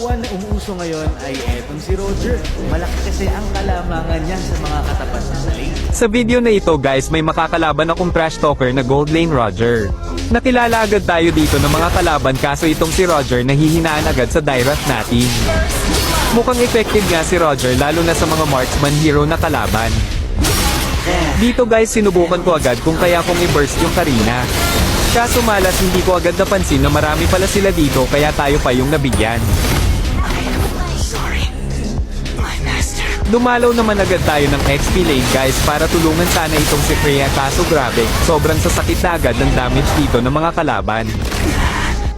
one na umuuso ngayon ay etong si Roger. Malaki kasi ang kalamangan niya sa mga katapat na sa lane. Sa video na ito guys, may makakalaban akong trash talker na Gold Lane Roger. Nakilala agad tayo dito ng mga kalaban kaso itong si Roger nahihinaan agad sa Dairat natin. Mukhang effective nga si Roger lalo na sa mga marksman hero na kalaban. Dito guys sinubukan ko agad kung kaya kong i-burst yung Karina. Kaso malas hindi ko agad napansin na marami pala sila dito kaya tayo pa yung nabigyan. Dumalaw naman agad tayo ng XP lane guys para tulungan sana itong si Freya kaso grabe, sobrang sasakit na agad ng damage dito ng mga kalaban.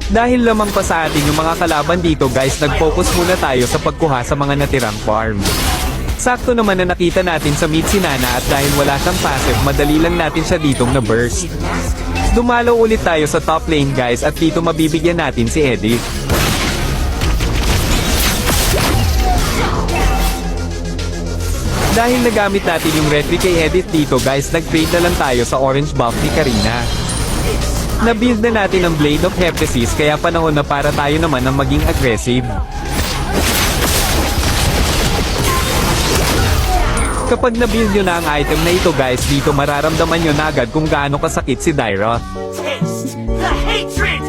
Dahil lamang pa sa atin yung mga kalaban dito guys, nag-focus muna tayo sa pagkuha sa mga natirang farm. Sakto naman na nakita natin sa mid si Nana at dahil wala siyang passive, madali lang natin siya ditong na-burst. Dumalaw ulit tayo sa top lane guys at dito mabibigyan natin si Edith. Dahil nagamit natin yung retry kay Edith dito guys, nag-trade na lang tayo sa orange buff ni Karina. Na-build na natin ang Blade of Hephaestus kaya panahon na para tayo naman ang maging aggressive. Kapag na-build nyo na ang item na ito guys, dito mararamdaman nyo na agad kung gaano kasakit si Dairat. Taste the hatred!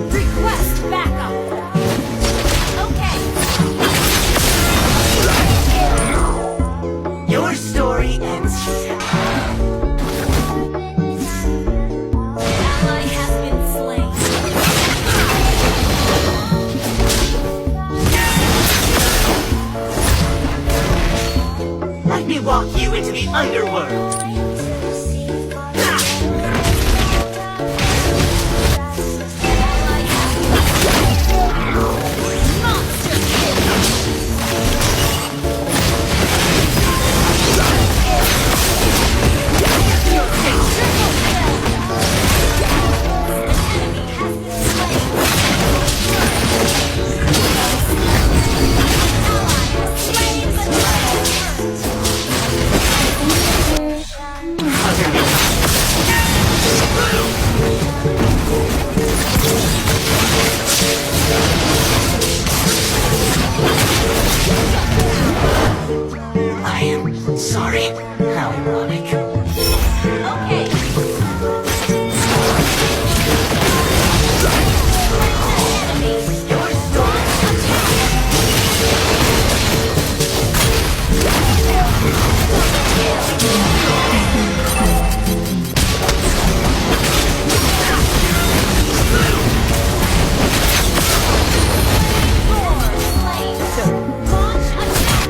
Request backup. Okay. Your story ends here. Ally has been slain. Let me walk you into the underworld. I am sorry. How ironic. Okay. Your story. Launch attack.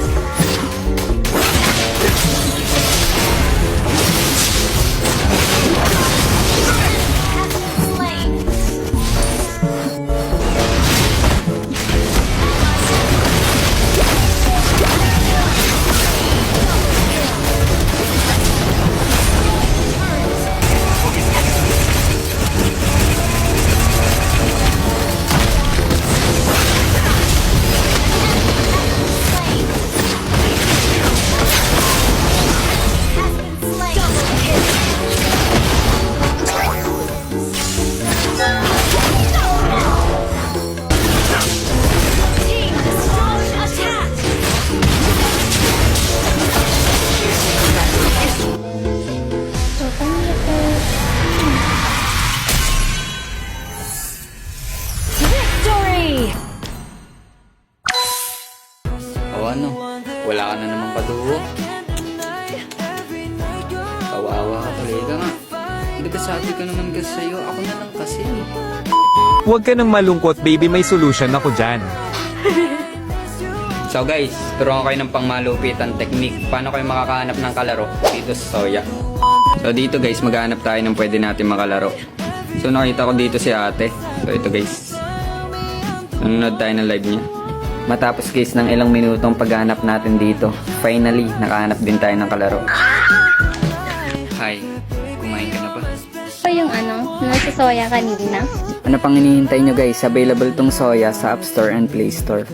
Victory! O ano, wala ka na namang paduho. Kawawa ka talaga nga. Hindi ba sabi ko naman kasi sa'yo, ako na lang kasi. Huwag ka nang malungkot baby, may solution ako dyan. So guys, turuan ko kayo ng pangmalupitan technique. Paano kayo makakahanap ng kalaro dito sa Soya. So dito guys, maghanap tayo ng pwede natin makalaro. So nakita ko dito si ate. So ito guys. Nanonood tayo ng live niya. Matapos guys ng ilang minutong paghanap natin dito, finally, nakahanap din tayo ng kalaro. Hi, kumain ka na ba? Ito yung nasa soya kanina. Ano pang hinihintay nyo guys? Available tong Soya sa App Store and Play Store.